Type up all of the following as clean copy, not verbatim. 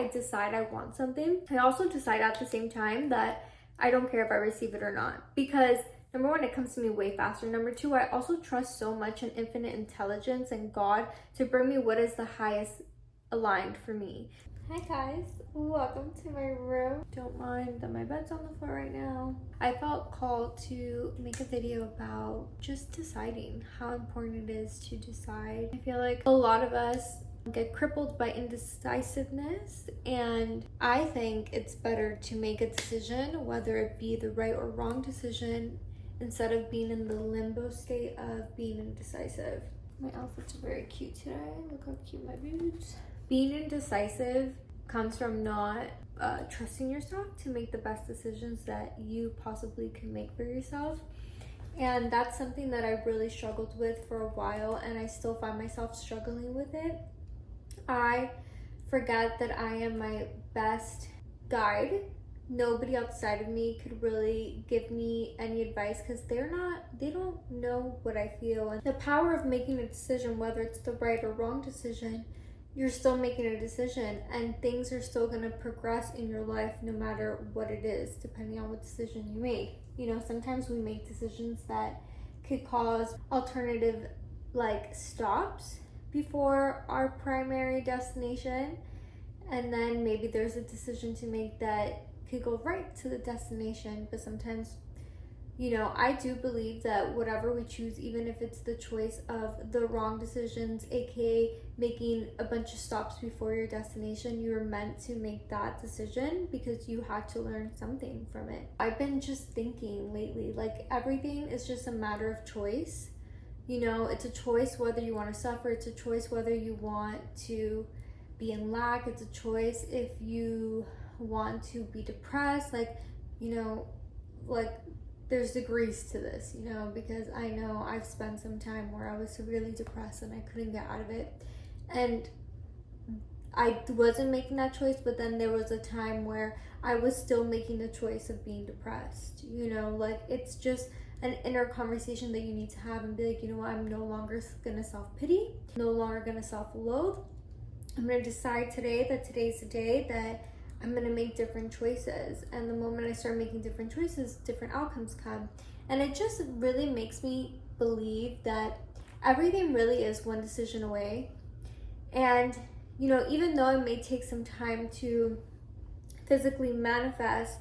I decide I want something, I also decide at the same time that I don't care if I receive it or not. Because number one, it comes to me way faster. Number two, I also trust so much in infinite intelligence and God to bring me what is the highest aligned for me. Hi guys, welcome to my room. Don't mind that my bed's on the floor right now. I felt called to make a video about just deciding, how important it is to decide. I feel like a lot of us get crippled by indecisiveness, and I think it's better to make a decision, whether it be the right or wrong decision, instead of being in the limbo state of being indecisive. My outfits are very cute today. Look how cute my boots. Being indecisive comes from not trusting yourself to make the best decisions that you possibly can make for yourself. And that's something that I really struggled with for a while, and I still find myself struggling with it. I forget that I am my best guide. Nobody outside of me could really give me any advice because they don't know what I feel. And the power of making a decision, whether it's the right or wrong decision, you're still making a decision, and things are still going to progress in your life no matter what it is, depending on what decision you make. You know, sometimes we make decisions that could cause alternative stops before our primary destination, and then maybe there's a decision to make that could go right to the destination. But sometimes, you know, I do believe that whatever we choose, even if it's the choice of the wrong decisions, aka making a bunch of stops before your destination, you were meant to make that decision because you had to learn something from it. I've been just thinking lately, like, everything is just a matter of choice. You know, it's a choice whether you want to suffer, it's a choice whether you want to be in lack, it's a choice if you want to be depressed. There's degrees to this, you know, because I know I've spent some time where I was severely depressed and I couldn't get out of it. And I wasn't making that choice, but then there was a time where I was still making the choice of being depressed. You know, like, it's just an inner conversation that you need to have and be like, you know what, I'm no longer gonna self-pity, no longer gonna self-loathe. I'm gonna decide today that today's the day that I'm gonna make different choices. And the moment I start making different choices, different outcomes come. And it just really makes me believe that everything really is one decision away. And, you know, even though it may take some time to physically manifest,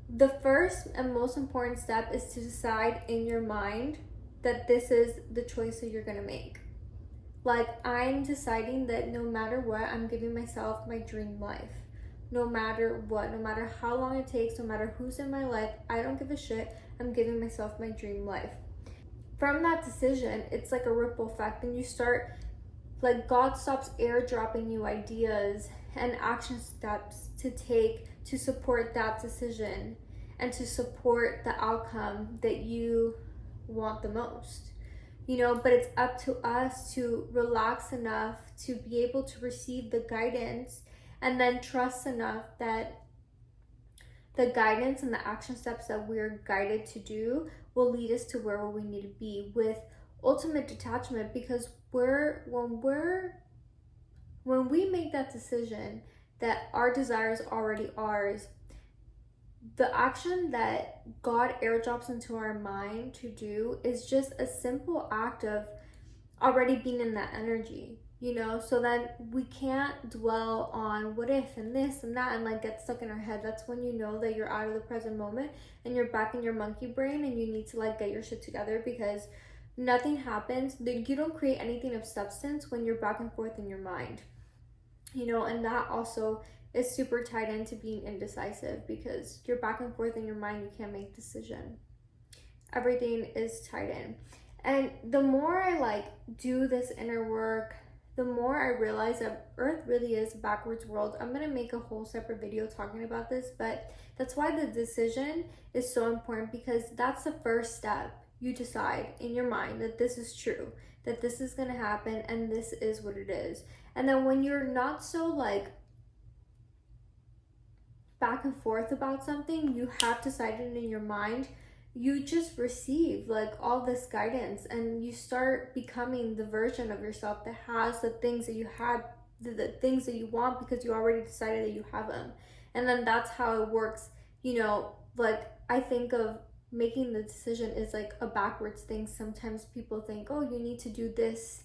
the first and most important step is to decide in your mind that this is the choice that you're gonna make. Like, I'm deciding that no matter what, I'm giving myself my dream life. No matter what, no matter how long it takes, no matter who's in my life, I don't give a shit. I'm giving myself my dream life. From that decision, it's like a ripple effect, and you start, like, God stops airdropping you ideas and action steps to take to support that decision and to support the outcome that you want the most. You know, but it's up to us to relax enough to be able to receive the guidance, and then trust enough that the guidance and the action steps that we're guided to do will lead us to where we need to be with ultimate detachment. Because when we make that decision that our desire is already ours, the action that God airdrops into our mind to do is just a simple act of already being in that energy, you know, so that we can't dwell on what if and this and that and like get stuck in our head. That's when you know that you're out of the present moment and you're back in your monkey brain, and you need to like get your shit together, because nothing happens. You don't create anything of substance when you're back and forth in your mind, you know. And that also is super tied into being indecisive, because you're back and forth in your mind, you can't make decision. Everything is tied in. And the more I like do this inner work, the more I realize that Earth really is a backwards world. I'm gonna make a whole separate video talking about this, but that's why the decision is so important, because that's the first step. You decide in your mind that this is true, that this is gonna happen, and this is what it is. And then when you're not so like back and forth about something, you have decided in your mind, you just receive like all this guidance, and you start becoming the version of yourself that has the things that you had the things that you want because you already decided that you have them. And then that's how it works. You know, like I think of making the decision is like a backwards thing. Sometimes people think, oh, you need to do this,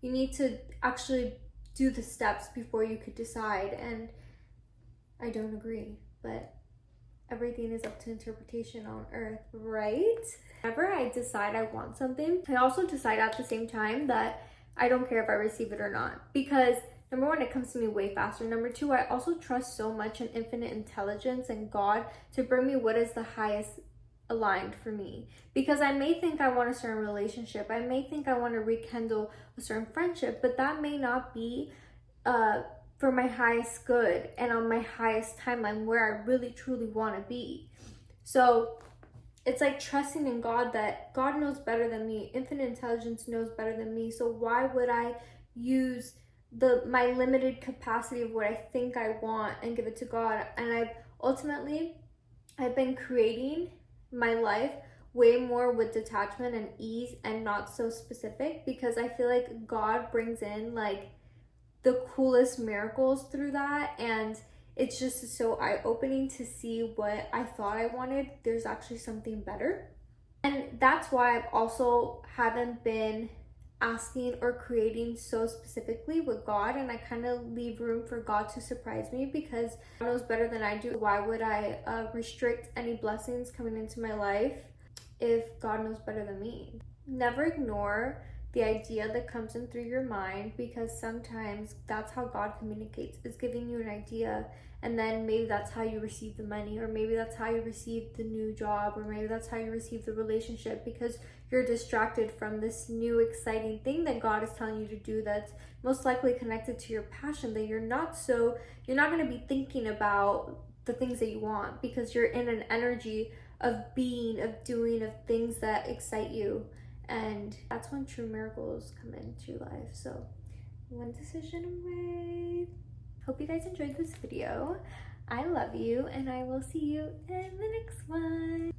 you need to actually do the steps before you could decide. And I don't agree, but everything is up to interpretation on earth, right? Whenever I decide I want something, I also decide at the same time that I don't care if I receive it or not, because number one, it comes to me way faster. Number two, I also trust so much in infinite intelligence and God to bring me what is the highest aligned for me. Because I may think I want a certain relationship, I may think I want to rekindle a certain friendship, but that may not be for my highest good and on my highest timeline where I really truly want to be. So it's like trusting in God, that God knows better than me, infinite intelligence knows better than me. So why would I use my limited capacity of what I think I want and give it to God? And I've been creating my life way more with detachment and ease and not so specific, because I feel like God brings in like the coolest miracles through that. And it's just so eye-opening to see what I thought I wanted, there's actually something better. And that's why I've also haven't been asking or creating so specifically with God, and I kind of leave room for God to surprise me, because God knows better than I do. Why would I restrict any blessings coming into my life if God knows better than me? Never ignore the idea that comes in through your mind, because sometimes that's how God communicates, is giving you an idea, and then maybe that's how you receive the money, or maybe that's how you receive the new job, or maybe that's how you receive the relationship, because you're distracted from this new exciting thing that God is telling you to do, that's most likely connected to your passion, that you're not going to be thinking about the things that you want, because you're in an energy of being, of doing, of things that excite you. And that's when true miracles come into your life. So one decision away. Hope you guys enjoyed this video. I love you, and I will see you in the next one.